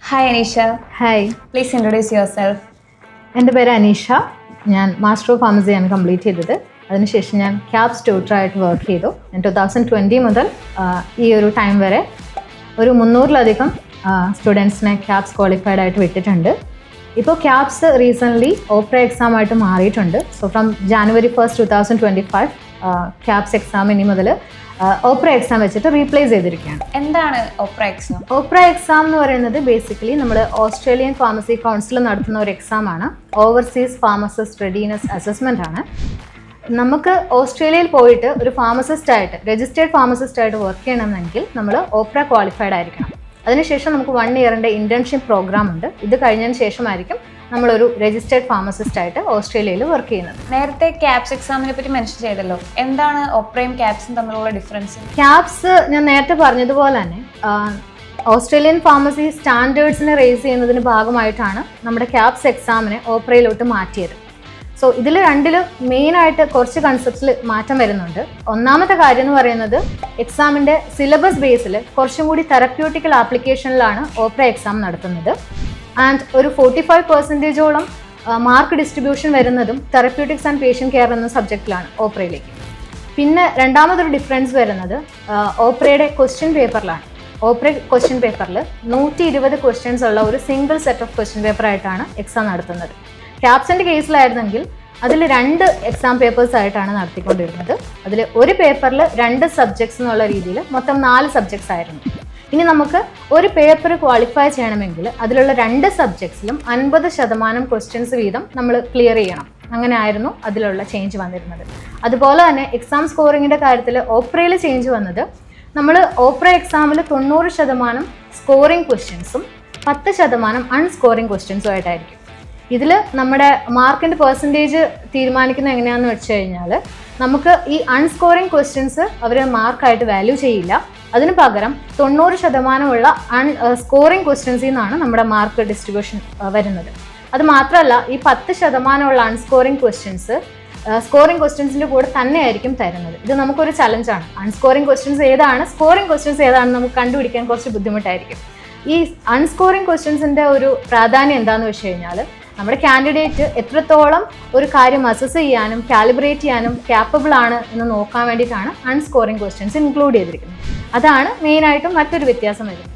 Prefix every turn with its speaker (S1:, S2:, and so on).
S1: Hi Anisha.
S2: Hi,
S1: Please introduce yourself.
S2: എൻ്റെ പേര് അനീഷ. ഞാൻ മാസ്റ്റർ ഓഫ് ഫാർമസി ആണ് കംപ്ലീറ്റ് ചെയ്തത്. അതിനുശേഷം ഞാൻ ക്യാബ്സ് ട്യൂട്ടറായിട്ട് വർക്ക് ചെയ്തു. ഞാൻ 2020 മുതൽ ഈ ഒരു ടൈം വരെ ഒരു 300-ലധികം സ്റ്റുഡൻസിനെ ക്യാബ്സ് ക്വാളിഫൈഡ് ആയിട്ട് വിട്ടിട്ടുണ്ട്. ഇപ്പോൾ ക്യാബ്സ് റീസെൻ്റ്ലി ഓപ്ര എക്സാം ആയിട്ട് മാറിയിട്ടുണ്ട്. So from January 1st, 2025 cabs exam ഇനി മുതൽ ഓപ്ര എക്സാം വെച്ചിട്ട് റീപ്ലേസ് ചെയ്തിരിക്കുകയാണ്.
S1: എന്താണ് ഓപ്ര എക്സാം?
S2: ഓപ്ര എക്സാം എന്ന് പറയുന്നത് ബേസിക്കലി നമ്മൾ ഓസ്ട്രേലിയൻ ഫാർമസി കൗൺസിൽ നടത്തുന്ന ഒരു എക്സാമാണ്. ഓവർസീസ് ഫാർമസിസ്റ്റ് റെഡിനെസ് അസസ്മെൻ്റ് ആണ്. നമുക്ക് ഓസ്ട്രേലിയയിൽ പോയിട്ട് ഒരു ഫാർമസിസ്റ്റായിട്ട് രജിസ്റ്റേർഡ് ഫാർമസിസ്റ്റായിട്ട് വർക്ക് ചെയ്യണമെങ്കിൽ നമ്മൾ ഓപ്ര ക്വാളിഫൈഡ് ആയിരിക്കണം. അതിനുശേഷം നമുക്ക് 1 ഇയറിൻ്റെ ഇൻറ്റേൺഷിപ്പ് പ്രോഗ്രാം ഉണ്ട്. ഇത് കഴിഞ്ഞതിന് ശേഷമായിരിക്കും നമ്മളൊരു രജിസ്റ്റേർഡ് ഫാർമസിസ്റ്റ് ആയിട്ട് ഓസ്ട്രേലിയയിൽ വർക്ക് ചെയ്യുന്നത്.
S1: നേരത്തെ ക്യാബ്സ് എക്സാമിനെ പറ്റി മെൻഷൻ ചെയ്തല്ലോ, എന്താണ് ഓപ്രയും ക്യാബ്സും തമ്മിലുള്ള ഡിഫറൻസ്?
S2: ക്യാബ്സ് ഞാൻ നേരത്തെ പറഞ്ഞതുപോലെ തന്നെ ഓസ്ട്രേലിയൻ ഫാർമസി സ്റ്റാൻഡേർഡ്സിനെ റേസ് ചെയ്യുന്നതിന് ഭാഗമായിട്ടാണ് നമ്മുടെ ക്യാബ്സ് എക്സാമിനെ ഓപ്രയിലോട്ട് മാറ്റിയത്. സോ ഇതിൽ രണ്ടിലും മെയിനായിട്ട് കുറച്ച് കൺസെപ്റ്റ്സിൽ മാറ്റം വരുന്നുണ്ട്. ഒന്നാമത്തെ കാര്യം എന്ന് പറയുന്നത് എക്സാമിൻ്റെ സിലബസ് ബേസിൽ കുറച്ചും കൂടി തെറപ്യൂട്ടിക്കൽ ആപ്ലിക്കേഷനിലാണ് ഓപ്ര എക്സാം നടത്തുന്നത്. ആൻഡ് ഒരു 45%ഓളം മാർക്ക് ഡിസ്ട്രിബ്യൂഷൻ വരുന്നതും തെറപ്യൂട്ടിക്സ് ആൻഡ് പേഷ്യൻ്റ് കെയർ എന്ന സബ്ജക്റ്റിലാണ് ഓപ്രയിലേക്ക്. പിന്നെ രണ്ടാമതൊരു ഡിഫറൻസ് വരുന്നത് ഓപ്രയുടെ ക്വസ്റ്റ്യൻ പേപ്പറിലാണ്. ഓപ്ര ക്വസ്റ്റ്യൻ പേപ്പറിൽ 120 ക്വസ്റ്റ്യൻസ് ഉള്ള ഒരു സിംഗിൾ സെറ്റ് ഓഫ് ക്വസ്റ്റ്യൻ പേപ്പറായിട്ടാണ് എക്സാം നടത്തുന്നത്. ക്യാബ്സിൻ്റെ കേസിലായിരുന്നെങ്കിൽ അതിൽ 2 എക്സാം പേപ്പേഴ്സ് ആയിട്ടാണ് നടത്തിക്കൊണ്ടിരുന്നത്. അതിൽ ഒരു പേപ്പറിൽ 2 സബ്ജക്ട്സ് എന്നുള്ള രീതിയിൽ മൊത്തം 4 സബ്ജക്ട്സ് ആയിരുന്നു. ഇനി നമുക്ക് ഒരു പേപ്പർ ക്വാളിഫൈ ചെയ്യണമെങ്കിൽ അതിലുള്ള 2 സബ്ജക്ട്സിലും 50% ക്വസ്റ്റ്യൻസ് വീതം നമ്മൾ ക്ലിയർ ചെയ്യണം. അങ്ങനെ ആയിരുന്നു അതിലുള്ള ചേഞ്ച് വന്നിരുന്നത്. അതുപോലെ തന്നെ എക്സാം സ്കോറിങ്ങിൻ്റെ കാര്യത്തിൽ ഓപ്രയിൽ ചേഞ്ച് വന്നത്, നമ്മൾ ഓപ്ര എക്സാമിൽ 90% സ്കോറിംഗ് ക്വസ്റ്റ്യൻസും 10% അൺസ്കോറിംഗ് ക്വസ്റ്റ്യൻസും ആയിട്ടായിരിക്കും. ഇതിൽ നമ്മുടെ മാർക്കിൻ്റെ പെർസെൻറ്റേജ് തീരുമാനിക്കുന്നത് എങ്ങനെയാണെന്ന് വെച്ച് കഴിഞ്ഞാൽ, നമുക്ക് ഈ അൺസ്കോറിംഗ് ക്വസ്റ്റ്യൻസ് അവർ മാർക്കായിട്ട് വാല്യൂ ചെയ്യില്ല. അതിന് പകരം 90% സ്കോറിംഗ് ക്വസ്റ്റ്യൻസിൽ നിന്നാണ് നമ്മുടെ മാർക്ക് ഡിസ്ട്രിബ്യൂഷൻ വരുന്നത്. അത് മാത്രമല്ല, ഈ 10% അൺസ്കോറിംഗ് ക്വസ്റ്റ്യൻസ് സ്കോറിംഗ് ക്വസ്റ്റ്യൻസിൻ്റെ കൂടെ തന്നെയായിരിക്കും തരുന്നത്. ഇത് നമുക്കൊരു ചലഞ്ചാണ്. അൺസ്കോറിംഗ് ക്വസ്റ്റ്യൻസ് ഏതാണ്, സ്കോറിംഗ് ക്വസ്റ്റ്യൻസ് ഏതാണെന്ന് നമുക്ക് കണ്ടുപിടിക്കാൻ കുറച്ച് ബുദ്ധിമുട്ടായിരിക്കും. ഈ അൺസ്കോറിംഗ് ക്വസ്റ്റ്യൻസിൻ്റെ ഒരു പ്രാധാന്യം എന്താണെന്ന് വെച്ച് കഴിഞ്ഞാൽ, നമ്മുടെ കാൻഡിഡേറ്റ് എത്രത്തോളം ഒരു കാര്യം അസസ് ചെയ്യാനും കാലിബ്രേറ്റ് ചെയ്യാനും ക്യാപ്പബിൾ ആണ് എന്ന് നോക്കാൻ വേണ്ടിയിട്ടാണ് അൺസ്കോറിംഗ് ക്വസ്റ്റ്യൻസ് ഇൻക്ലൂഡ് ചെയ്തിരിക്കുന്നത്. അതാണ് മെയിനായിട്ടും മറ്റൊരു വ്യത്യാസം വരുന്നത്.